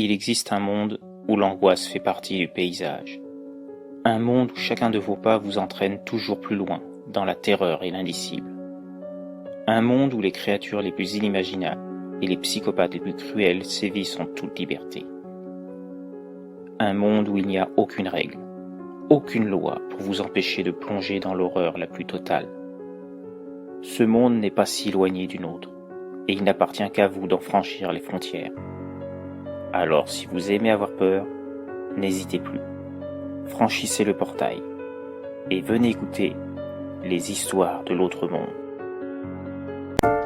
Il existe un monde où l'angoisse fait partie du paysage. Un monde où chacun de vos pas vous entraîne toujours plus loin, dans la terreur et l'indicible. Un monde où les créatures les plus inimaginables et les psychopathes les plus cruels sévissent en toute liberté. Un monde où il n'y a aucune règle, aucune loi pour vous empêcher de plonger dans l'horreur la plus totale. Ce monde n'est pas si éloigné du nôtre, et il n'appartient qu'à vous d'en franchir les frontières. Alors si vous aimez avoir peur, n'hésitez plus. Franchissez le portail et venez écouter les histoires de l'autre monde.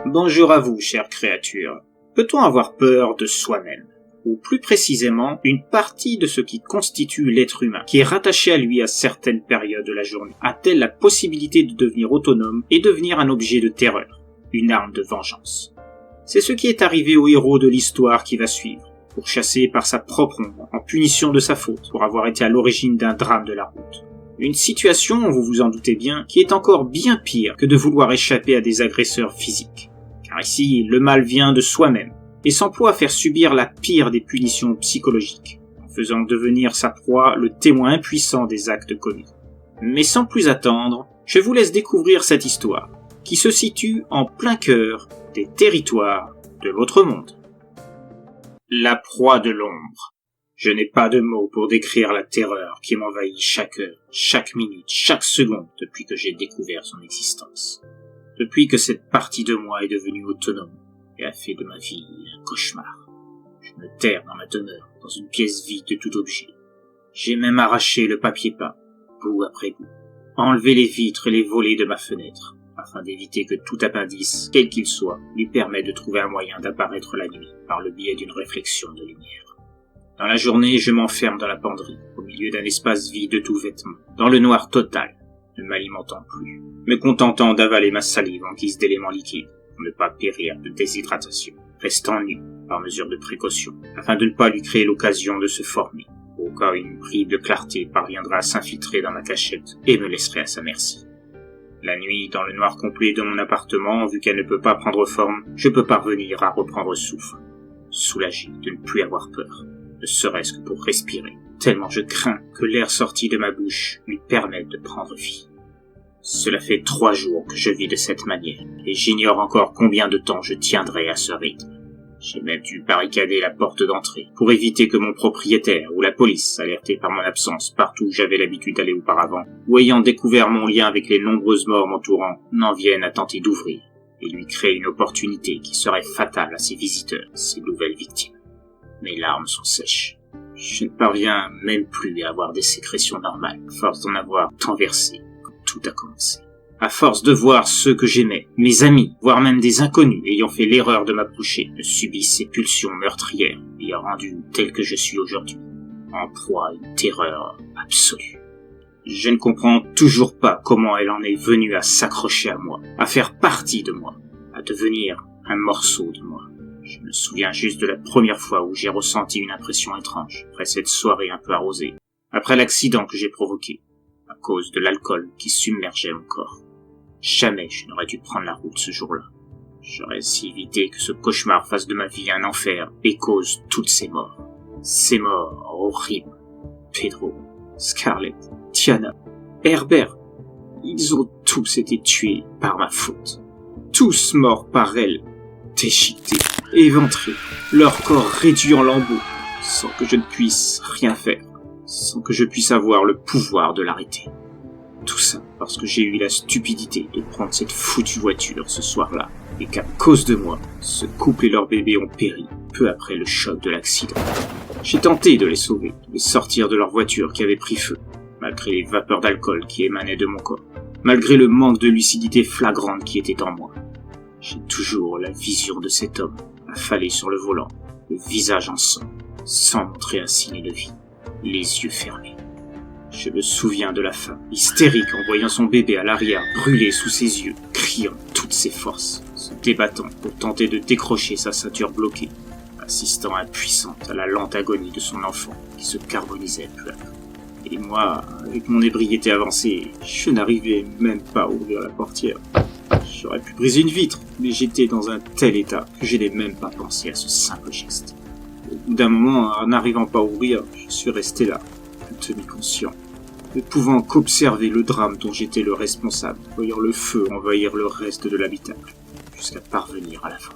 Bonjour à vous, chères créatures. Peut-on avoir peur de soi-même? Ou plus précisément, une partie de ce qui constitue l'être humain, qui est rattaché à lui à certaines périodes de la journée, a-t-elle la possibilité de devenir autonome et devenir un objet de terreur, une arme de vengeance? C'est ce qui est arrivé au héros de l'histoire qui va suivre, pourchassé par sa propre ombre, en punition de sa faute, pour avoir été à l'origine d'un drame de la route. Une situation, vous vous en doutez bien, qui est encore bien pire que de vouloir échapper à des agresseurs physiques. Car ici, le mal vient de soi-même, et s'emploie à faire subir la pire des punitions psychologiques, en faisant devenir sa proie le témoin impuissant des actes commis. Mais sans plus attendre, je vous laisse découvrir cette histoire, qui se situe en plein cœur des territoires de l'autre monde. La proie de l'ombre. Je n'ai pas de mots pour décrire la terreur qui m'envahit chaque heure, chaque minute, chaque seconde depuis que j'ai découvert son existence. Depuis que cette partie de moi est devenue autonome et a fait de ma vie un cauchemar. Je me terre dans ma demeure, dans une pièce vide de tout objet. J'ai même arraché le papier peint, bout après bout, enlevé les vitres et les volets de ma fenêtre, afin d'éviter que tout appendice, quel qu'il soit, lui permette de trouver un moyen d'apparaître la nuit par le biais d'une réflexion de lumière. Dans la journée, je m'enferme dans la penderie, au milieu d'un espace vide de tout vêtement, dans le noir total, ne m'alimentant plus, me contentant d'avaler ma salive en guise d'éléments liquides, pour ne pas périr de déshydratation, restant nu, par mesure de précaution, afin de ne pas lui créer l'occasion de se former, au cas où une bride de clarté parviendra à s'infiltrer dans ma cachette et me laisserait à sa merci. La nuit, dans le noir complet de mon appartement, vu qu'elle ne peut pas prendre forme, je peux parvenir à reprendre souffle, soulagé de ne plus avoir peur, ne serait-ce que pour respirer, tellement je crains que l'air sorti de ma bouche lui permette de prendre vie. Cela fait 3 jours que je vis de cette manière, et j'ignore encore combien de temps je tiendrai à ce rythme. J'ai même dû barricader la porte d'entrée, pour éviter que mon propriétaire ou la police, alertés par mon absence partout où j'avais l'habitude d'aller auparavant, ou ayant découvert mon lien avec les nombreuses morts m'entourant, n'en viennent à tenter d'ouvrir, et lui créer une opportunité qui serait fatale à ses visiteurs, ses nouvelles victimes. Mes larmes sont sèches. Je ne parviens même plus à avoir des sécrétions normales, à force d'en avoir tant versé. Tout a commencé. À force de voir ceux que j'aimais, mes amis, voire même des inconnus ayant fait l'erreur de m'approcher, de subir ces pulsions meurtrières ayant rendu tel que je suis aujourd'hui, en proie à une terreur absolue. Je ne comprends toujours pas comment elle en est venue à s'accrocher à moi, à faire partie de moi, à devenir un morceau de moi. Je me souviens juste de la première fois où j'ai ressenti une impression étrange, après cette soirée un peu arrosée, après l'accident que j'ai provoqué, à cause de l'alcool qui submergeait mon corps. Jamais je n'aurais dû prendre la route ce jour-là. J'aurais si évité que ce cauchemar fasse de ma vie un enfer et cause toutes ces morts. Ces morts horribles. Pedro, Scarlett, Tiana, Herbert, ils ont tous été tués par ma faute. Tous morts par elle, déchiquetés, éventrés, leur corps réduit en lambeaux, sans que je ne puisse rien faire, sans que je puisse avoir le pouvoir de l'arrêter. Tout ça parce que j'ai eu la stupidité de prendre cette foutue voiture ce soir-là, et qu'à cause de moi, ce couple et leur bébé ont péri peu après le choc de l'accident. J'ai tenté de les sauver, de les sortir de leur voiture qui avait pris feu, malgré les vapeurs d'alcool qui émanaient de mon corps, malgré le manque de lucidité flagrante qui était en moi. J'ai toujours la vision de cet homme, affalé sur le volant, le visage en sang, sans montrer un signe de vie, les yeux fermés. Je me souviens de la femme, hystérique en voyant son bébé à l'arrière brûler sous ses yeux, criant toutes ses forces, se débattant pour tenter de décrocher sa ceinture bloquée, assistant impuissante à la lente agonie de son enfant qui se carbonisait peu à peu. Et moi, avec mon ébriété avancée, je n'arrivais même pas à ouvrir la portière. J'aurais pu briser une vitre, mais j'étais dans un tel état que je n'ai même pas pensé à ce simple geste. Au bout d'un moment, en n'arrivant pas à ouvrir, je suis resté là, demi-conscient, ne pouvant qu'observer le drame dont j'étais le responsable, voyant le feu envahir le reste de l'habitacle, jusqu'à parvenir à la fin.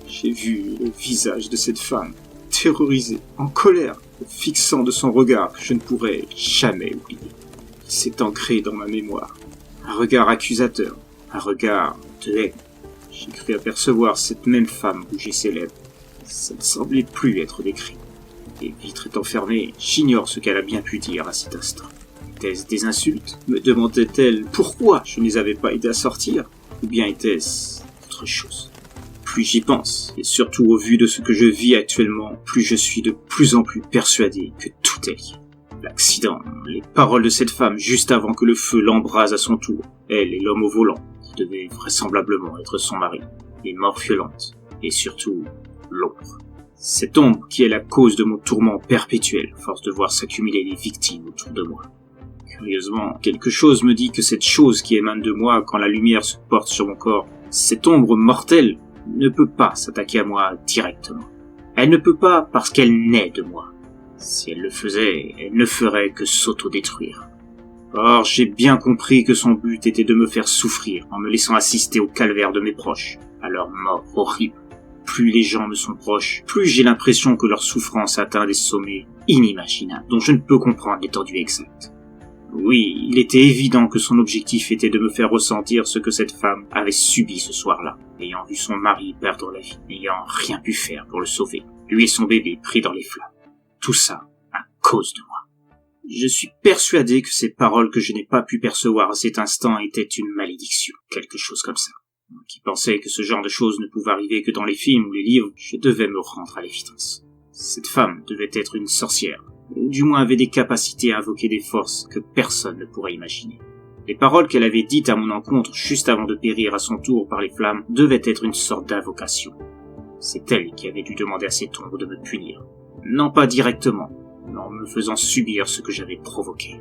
J'ai vu le visage de cette femme, terrorisée, en colère, fixant de son regard que je ne pourrais jamais oublier. Il s'est ancré dans ma mémoire. Un regard accusateur, un regard de haine. J'ai cru apercevoir cette même femme bouger ses lèvres. Ça ne semblait plus être des cris. Les vitres étant fermées, j'ignore ce qu'elle a bien pu dire à cet instant. Était-ce des insultes? Me demandait-elle pourquoi je ne les avais pas aidés à sortir? Ou bien était-ce autre chose? Plus j'y pense, et surtout au vu de ce que je vis actuellement, plus je suis de plus en plus persuadé que tout est lié. L'accident, les paroles de cette femme juste avant que le feu l'embrase à son tour, elle et l'homme au volant, qui devait vraisemblablement être son mari, les morts violentes, et surtout l'ombre. Cette ombre qui est la cause de mon tourment perpétuel, à force de voir s'accumuler les victimes autour de moi. Curieusement, quelque chose me dit que cette chose qui émane de moi quand la lumière se porte sur mon corps, cette ombre mortelle, ne peut pas s'attaquer à moi directement. Elle ne peut pas parce qu'elle naît de moi. Si elle le faisait, elle ne ferait que s'autodétruire. Or, j'ai bien compris que son but était de me faire souffrir en me laissant assister au calvaire de mes proches, à leur mort horrible. Plus les gens me sont proches, plus j'ai l'impression que leur souffrance atteint des sommets inimaginables dont je ne peux comprendre l'étendue exacte. Oui, il était évident que son objectif était de me faire ressentir ce que cette femme avait subi ce soir-là, ayant vu son mari perdre la vie, n'ayant rien pu faire pour le sauver, lui et son bébé pris dans les flammes. Tout ça à cause de moi. Je suis persuadé que ces paroles que je n'ai pas pu percevoir à cet instant étaient une malédiction, quelque chose comme ça. Moi qui pensais que ce genre de choses ne pouvait arriver que dans les films ou les livres, je devais me rendre à l'évidence. Cette femme devait être une sorcière, ou du moins avait des capacités à invoquer des forces que personne ne pourrait imaginer. Les paroles qu'elle avait dites à mon encontre juste avant de périr à son tour par les flammes devaient être une sorte d'invocation. C'est elle qui avait dû demander à cette ombre de me punir. Non pas directement, mais en me faisant subir ce que j'avais provoqué.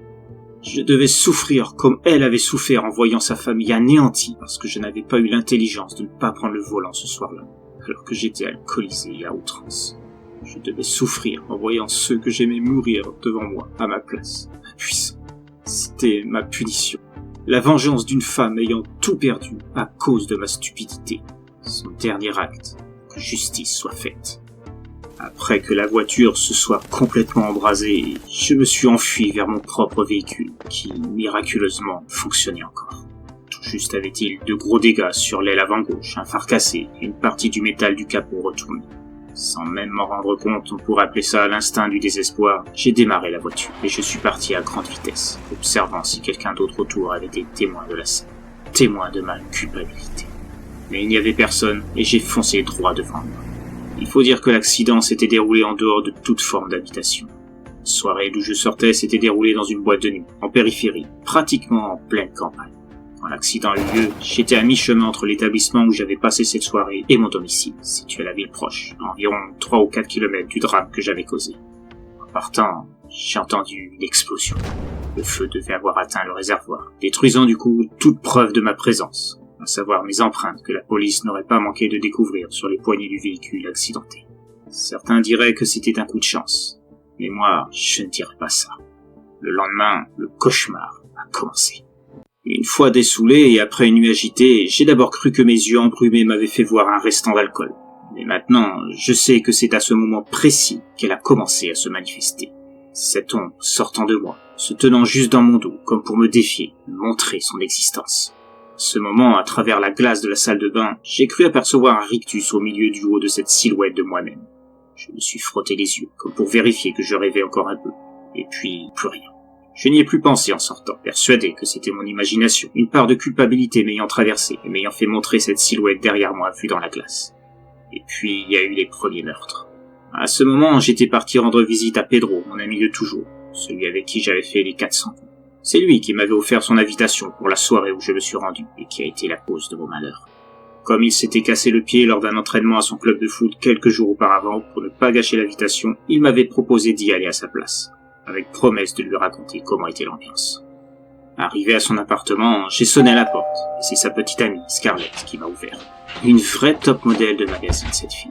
Je devais souffrir comme elle avait souffert en voyant sa famille anéantie parce que je n'avais pas eu l'intelligence de ne pas prendre le volant ce soir-là, alors que j'étais alcoolisé et à outrance. Je devais souffrir en voyant ceux que j'aimais mourir devant moi, à ma place, impuissant. C'était ma punition. La vengeance d'une femme ayant tout perdu à cause de ma stupidité. Son dernier acte, que justice soit faite. Après que la voiture se soit complètement embrasée, je me suis enfui vers mon propre véhicule, qui, miraculeusement, fonctionnait encore. Tout juste avait-il de gros dégâts sur l'aile avant gauche, un phare cassé et une partie du métal du capot retourné. Sans même m'en rendre compte, on pourrait appeler ça l'instinct du désespoir, j'ai démarré la voiture et je suis parti à grande vitesse, observant si quelqu'un d'autre autour avait été témoin de la scène, témoin de ma culpabilité. Mais il n'y avait personne et j'ai foncé droit devant moi. Il faut dire que l'accident s'était déroulé en dehors de toute forme d'habitation. La soirée d'où je sortais s'était déroulée dans une boîte de nuit, en périphérie, pratiquement en pleine campagne. Quand l'accident a eu lieu, j'étais à mi-chemin entre l'établissement où j'avais passé cette soirée et mon domicile, situé à la ville proche, à environ 3 ou 4 kilomètres du drame que j'avais causé. En partant, j'ai entendu une explosion. Le feu devait avoir atteint le réservoir, détruisant du coup toute preuve de ma présence, à savoir mes empreintes que la police n'aurait pas manqué de découvrir sur les poignées du véhicule accidenté. Certains diraient que c'était un coup de chance, mais moi, je ne dirais pas ça. Le lendemain, le cauchemar a commencé. Une fois dessoulé et après une nuit agitée, j'ai d'abord cru que mes yeux embrumés m'avaient fait voir un restant d'alcool. Mais maintenant, je sais que c'est à ce moment précis qu'elle a commencé à se manifester. Cette ombre sortant de moi, se tenant juste dans mon dos, comme pour me défier, montrer son existence. À ce moment, à travers la glace de la salle de bain, j'ai cru apercevoir un rictus au milieu du haut de cette silhouette de moi-même. Je me suis frotté les yeux, comme pour vérifier que je rêvais encore un peu. Et puis, plus rien. Je n'y ai plus pensé en sortant, persuadé que c'était mon imagination, une part de culpabilité m'ayant traversé et m'ayant fait montrer cette silhouette derrière moi vue dans la glace. Et puis, il y a eu les premiers meurtres. À ce moment, j'étais parti rendre visite à Pedro, mon ami de toujours, celui avec qui j'avais fait les 400 coups. C'est lui qui m'avait offert son invitation pour la soirée où je me suis rendu et qui a été la cause de mon malheur. Comme il s'était cassé le pied lors d'un entraînement à son club de foot quelques jours auparavant, pour ne pas gâcher l'invitation, il m'avait proposé d'y aller à sa place, avec promesse de lui raconter comment était l'ambiance. Arrivé à son appartement, j'ai sonné à la porte, et c'est sa petite amie, Scarlett, qui m'a ouvert. Une vraie top modèle de magazine, cette fille.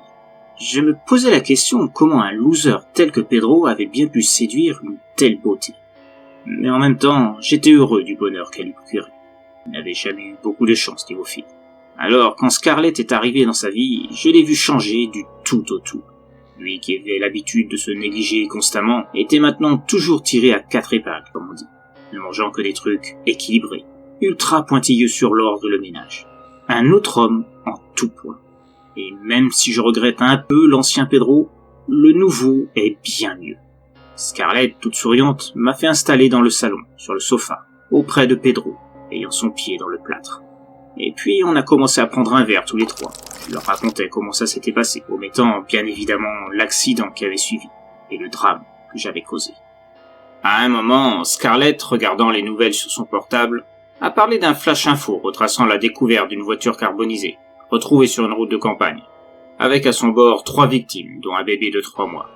Je me posais la question comment un loser tel que Pedro avait bien pu séduire une telle beauté. Mais en même temps, j'étais heureux du bonheur qu'elle lui procurait. Il n'avait jamais eu beaucoup de chance niveau fille. Alors, quand Scarlett est arrivée dans sa vie, je l'ai vu changer du tout au tout. Lui qui avait l'habitude de se négliger constamment, était maintenant toujours tiré à 4 épingles, comme on dit, ne mangeant que des trucs équilibrés, ultra pointilleux sur l'ordre et le ménage. Un autre homme en tout point. Et même si je regrette un peu l'ancien Pedro, le nouveau est bien mieux. Scarlett, toute souriante, m'a fait installer dans le salon, sur le sofa, auprès de Pedro, ayant son pied dans le plâtre. Et puis on a commencé à prendre un verre tous les trois. Je leur racontais comment ça s'était passé, omettant bien évidemment l'accident qui avait suivi, et le drame que j'avais causé. À un moment, Scarlett, regardant les nouvelles sur son portable, a parlé d'un flash info retraçant la découverte d'une voiture carbonisée, retrouvée sur une route de campagne, avec à son bord 3 victimes, dont un bébé de 3 mois.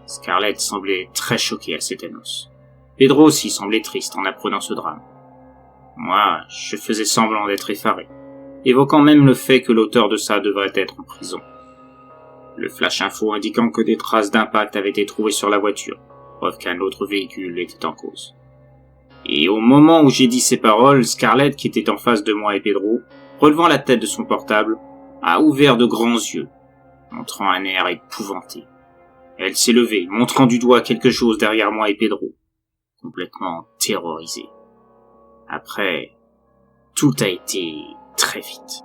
Scarlett semblait très choquée à cette annonce. Pedro aussi semblait triste en apprenant ce drame. Moi, je faisais semblant d'être effaré, évoquant même le fait que l'auteur de ça devrait être en prison. Le flash info indiquant que des traces d'impact avaient été trouvées sur la voiture, preuve qu'un autre véhicule était en cause. Et au moment où j'ai dit ces paroles, Scarlett, qui était en face de moi et Pedro, relevant la tête de son portable, a ouvert de grands yeux, montrant un air épouvanté. Elle s'est levée, montrant du doigt quelque chose derrière moi et Pedro, complètement terrorisée. Après, tout a été très vite.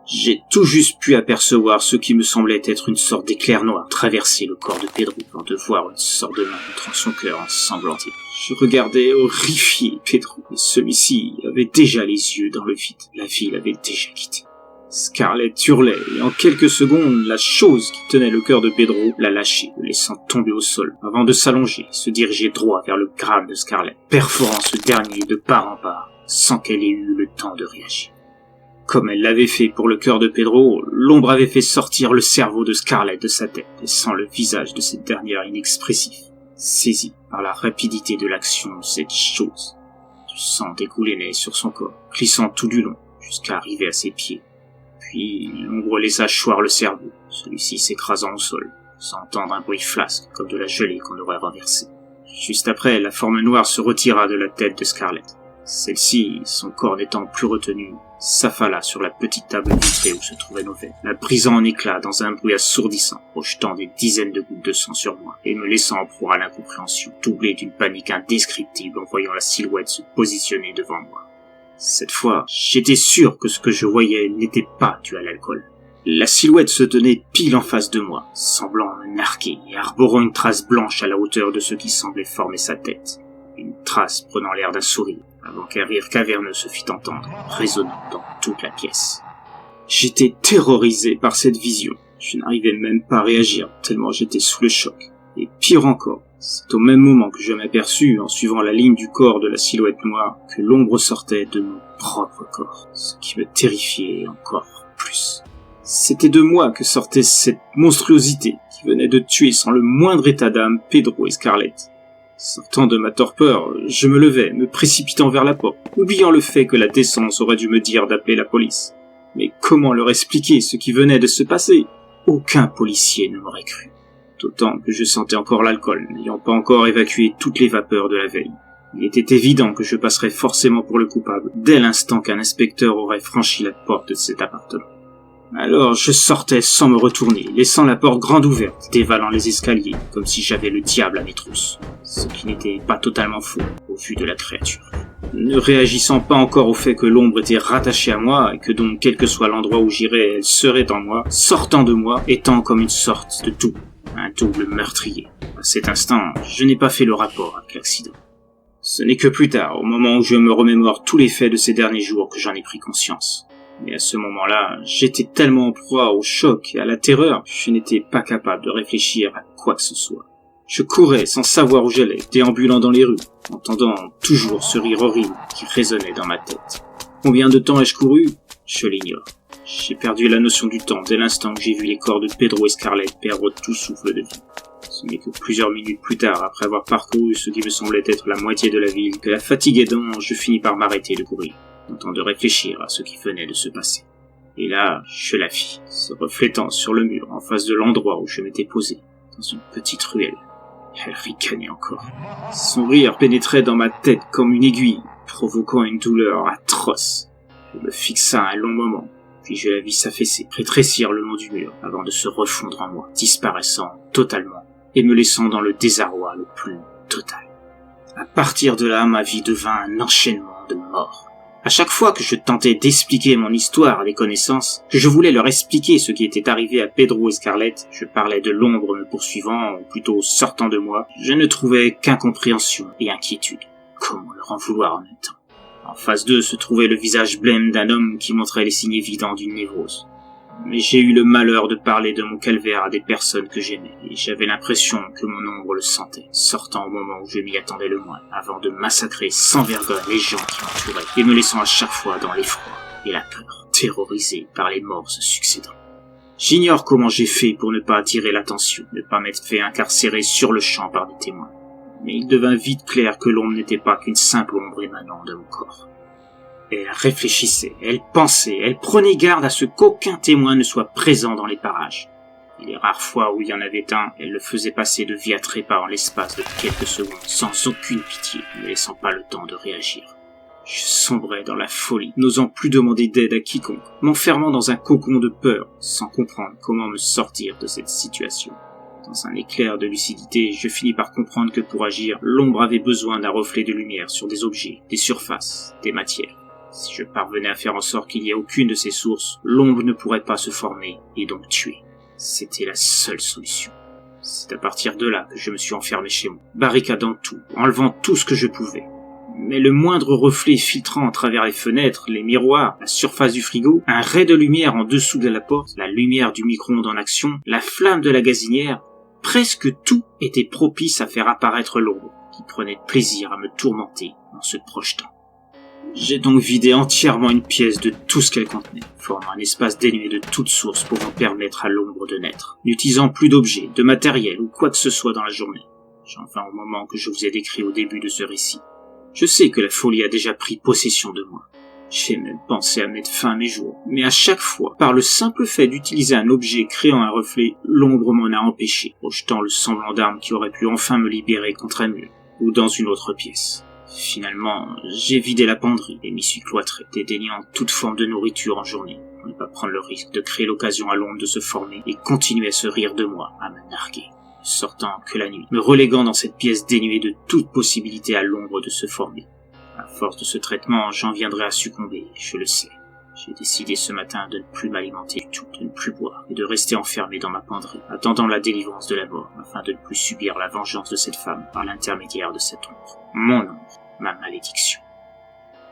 J'ai tout juste pu apercevoir ce qui me semblait être une sorte d'éclair noir traverser le corps de Pedro avant de voir une sorte de main montrant son cœur ensanglanté. Je regardais horrifié Pedro, et celui-ci avait déjà les yeux dans le vide. La vie l'avait déjà quitté. Scarlett hurlait, et en quelques secondes, la chose qui tenait le cœur de Pedro l'a lâché, le laissant tomber au sol, avant de s'allonger et se diriger droit vers le crâne de Scarlett, perforant ce dernier de part en part, sans qu'elle ait eu le temps de réagir. Comme elle l'avait fait pour le cœur de Pedro, l'ombre avait fait sortir le cerveau de Scarlett de sa tête, laissant le visage de cette dernière inexpressif, saisi par la rapidité de l'action de cette chose. Du sang dégoulait sur son corps, glissant tout du long, jusqu'à arriver à ses pieds. Puis l'ombre laissa choir le cerveau, celui-ci s'écrasant au sol, sans entendre un bruit flasque comme de la gelée qu'on aurait renversée. Juste après, la forme noire se retira de la tête de Scarlett. Celle-ci, son corps n'étant plus retenu, s'affala sur la petite table vitrée où se trouvaient nos verres, la brisant en éclats dans un bruit assourdissant, projetant des dizaines de gouttes de sang sur moi, et me laissant en proie à l'incompréhension, doublée d'une panique indescriptible en voyant la silhouette se positionner devant moi. Cette fois, j'étais sûr que ce que je voyais n'était pas dû à l'alcool. La silhouette se tenait pile en face de moi, semblant me narguer et arborant une trace blanche à la hauteur de ce qui semblait former sa tête. Une trace prenant l'air d'un sourire, avant qu'un rire caverneux se fît entendre, résonnant dans toute la pièce. J'étais terrorisé par cette vision. Je n'arrivais même pas à réagir, tellement j'étais sous le choc. Et pire encore, c'est au même moment que je m'aperçus, en suivant la ligne du corps de la silhouette noire, que l'ombre sortait de mon propre corps, ce qui me terrifiait encore plus. C'était de moi que sortait cette monstruosité qui venait de tuer sans le moindre état d'âme Pedro et Scarlett. Sortant de ma torpeur, je me levai, me précipitant vers la porte, oubliant le fait que la décence aurait dû me dire d'appeler la police. Mais comment leur expliquer ce qui venait de se passer ? Aucun policier ne m'aurait cru. D'autant que je sentais encore l'alcool, n'ayant pas encore évacué toutes les vapeurs de la veille. Il était évident que je passerais forcément pour le coupable, dès l'instant qu'un inspecteur aurait franchi la porte de cet appartement. Alors je sortais sans me retourner, laissant la porte grande ouverte, dévalant les escaliers, comme si j'avais le diable à mes trousses. Ce qui n'était pas totalement faux, au vu de la créature. Ne réagissant pas encore au fait que l'ombre était rattachée à moi, et que donc quel que soit l'endroit où j'irais, elle serait en moi, sortant de moi, étant comme une sorte de double, un double meurtrier. À cet instant, je n'ai pas fait le rapport avec l'accident. Ce n'est que plus tard, au moment où je me remémore tous les faits de ces derniers jours, que j'en ai pris conscience. Mais à ce moment-là, j'étais tellement en proie au choc et à la terreur, je n'étais pas capable de réfléchir à quoi que ce soit. Je courais sans savoir où j'allais, déambulant dans les rues, entendant toujours ce rire horrible qui résonnait dans ma tête. Combien de temps ai-je couru ? Je l'ignore. J'ai perdu la notion du temps dès l'instant où j'ai vu les corps de Pedro et Scarlett perdre tout souffle de vie. Ce n'est que plusieurs minutes plus tard, après avoir parcouru ce qui me semblait être la moitié de la ville, que la fatigue aidant, je finis par m'arrêter de courir, tentant de réfléchir à ce qui venait de se passer. Et là, je la vis, se reflétant sur le mur en face de l'endroit où je m'étais posé, dans une petite ruelle. Elle ricanait encore. Son rire pénétrait dans ma tête comme une aiguille, provoquant une douleur atroce. Je me fixa un long moment, puis je la vis s'affaisser, rétrécir le long du mur, avant de se refondre en moi, disparaissant totalement, et me laissant dans le désarroi le plus total. À partir de là, ma vie devint un enchaînement de morts. À chaque fois que je tentais d'expliquer mon histoire à des connaissances, que je voulais leur expliquer ce qui était arrivé à Pedro et Scarlett, je parlais de l'ombre me poursuivant, ou plutôt sortant de moi, je ne trouvais qu'incompréhension et inquiétude. Comment leur en vouloir en même temps? En face d'eux se trouvait le visage blême d'un homme qui montrait les signes évidents d'une névrose. Mais j'ai eu le malheur de parler de mon calvaire à des personnes que j'aimais, et j'avais l'impression que mon ombre le sentait, sortant au moment où je m'y attendais le moins, avant de massacrer sans vergogne les gens qui m'entouraient, et me laissant à chaque fois dans l'effroi et la peur, terrorisé par les morts se succédant. J'ignore comment j'ai fait pour ne pas attirer l'attention, ne pas m'être fait incarcérer sur le champ par des témoins. Mais il devint vite clair que l'ombre n'était pas qu'une simple ombre émanant de mon corps. Elle réfléchissait, elle pensait, elle prenait garde à ce qu'aucun témoin ne soit présent dans les parages. Et les rares fois où il y en avait un, elle le faisait passer de vie à trépas en l'espace de quelques secondes, sans aucune pitié, ne laissant pas le temps de réagir. Je sombrais dans la folie, n'osant plus demander d'aide à quiconque, m'enfermant dans un cocon de peur, sans comprendre comment me sortir de cette situation. Dans un éclair de lucidité, je finis par comprendre que pour agir, l'ombre avait besoin d'un reflet de lumière sur des objets, des surfaces, des matières. Si je parvenais à faire en sorte qu'il n'y ait aucune de ces sources, l'ombre ne pourrait pas se former et donc tuer. C'était la seule solution. C'est à partir de là que je me suis enfermé chez moi, barricadant tout, enlevant tout ce que je pouvais. Mais le moindre reflet filtrant à travers les fenêtres, les miroirs, la surface du frigo, un ray de lumière en dessous de la porte, la lumière du micro-ondes en action, la flamme de la gazinière, presque tout était propice à faire apparaître l'ombre, qui prenait plaisir à me tourmenter en se projetant. J'ai donc vidé entièrement une pièce de tout ce qu'elle contenait, formant un espace dénué de toute source pouvant permettre à l'ombre de naître, n'utilisant plus d'objets, de matériel ou quoi que ce soit dans la journée. J'en viens au moment que je vous ai décrit au début de ce récit. Je sais que la folie a déjà pris possession de moi. J'ai même pensé à mettre fin à mes jours, mais à chaque fois, par le simple fait d'utiliser un objet créant un reflet, l'ombre m'en a empêché, projetant le semblant d'arme qui aurait pu enfin me libérer contre un mur, ou dans une autre pièce. Finalement, j'ai vidé la penderie et m'y suis cloîtré, dédaignant toute forme de nourriture en journée, pour ne pas prendre le risque de créer l'occasion à l'ombre de se former et continuer à se rire de moi, à me narguer, ne sortant que la nuit, me reléguant dans cette pièce dénuée de toute possibilité à l'ombre de se former. À force de ce traitement, j'en viendrai à succomber, je le sais. J'ai décidé ce matin de ne plus m'alimenter du tout, de ne plus boire, et de rester enfermé dans ma penderie, attendant la délivrance de la mort, afin de ne plus subir la vengeance de cette femme par l'intermédiaire de cette ombre. Mon ombre, ma malédiction.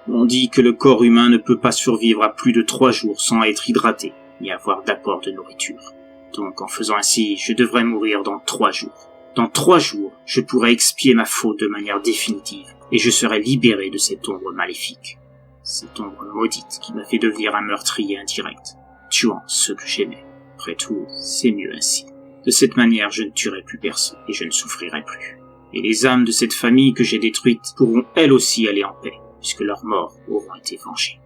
On dit que le corps humain ne peut pas survivre à plus de 3 jours sans être hydraté, ni avoir d'apport de nourriture. Donc en faisant ainsi, je devrais mourir dans 3 jours. Dans 3 jours, je pourrai expier ma faute de manière définitive, et je serai libéré de cette ombre maléfique. Cette ombre maudite qui m'a fait devenir un meurtrier indirect, tuant ceux que j'aimais. Après tout, c'est mieux ainsi. De cette manière, je ne tuerai plus personne, et je ne souffrirai plus. Et les âmes de cette famille que j'ai détruite pourront elles aussi aller en paix, puisque leurs morts auront été vengées.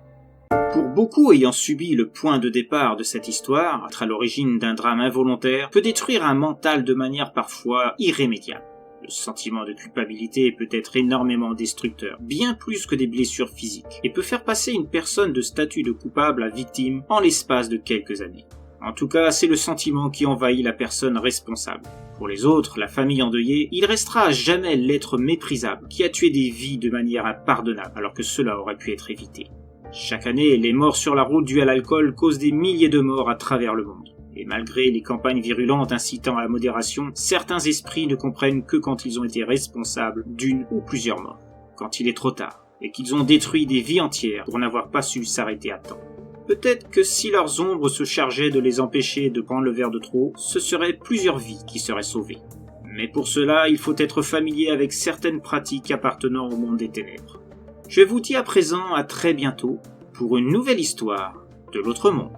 Pour beaucoup ayant subi le point de départ de cette histoire, être à l'origine d'un drame involontaire, peut détruire un mental de manière parfois irrémédiable. Le sentiment de culpabilité peut être énormément destructeur, bien plus que des blessures physiques, et peut faire passer une personne de statut de coupable à victime en l'espace de quelques années. En tout cas, c'est le sentiment qui envahit la personne responsable. Pour les autres, la famille endeuillée, il restera à jamais l'être méprisable qui a tué des vies de manière impardonnable alors que cela aurait pu être évité. Chaque année, les morts sur la route dues à l'alcool causent des milliers de morts à travers le monde. Et malgré les campagnes virulentes incitant à la modération, certains esprits ne comprennent que quand ils ont été responsables d'une ou plusieurs morts, quand il est trop tard, et qu'ils ont détruit des vies entières pour n'avoir pas su s'arrêter à temps. Peut-être que si leurs ombres se chargeaient de les empêcher de prendre le verre de trop, ce seraient plusieurs vies qui seraient sauvées. Mais pour cela, il faut être familier avec certaines pratiques appartenant au monde des ténèbres. Je vous dis à présent à très bientôt pour une nouvelle histoire de l'autre monde.